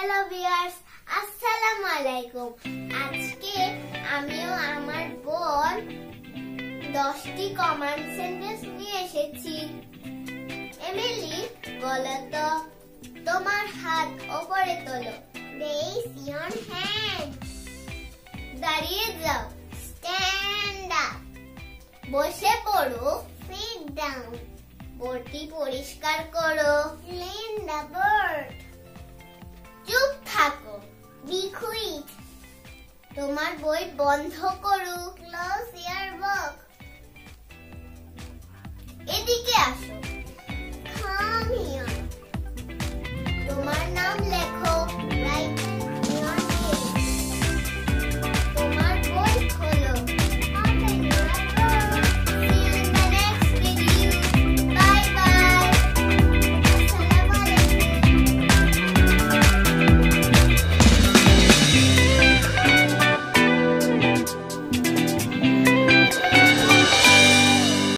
Hello viewers, আসসালামু আলাইকুম। আজকে আমিও আমার বোন 10টি কমান্ড সেন্টেন্স নিয়ে এসেছি। এমিলি, বলো তো, তোমার হাত উপরে তোলো। Raise your hand. দাঁড়িয়ে যাও। Stand up. বসে পড়ো। Sit down. বোর্ডটি পরিষ্কার করো। Clean the board. চুপ থাকো। Be quiet. তোমার বই বন্ধ করো। Close your book. এদিকে আসো।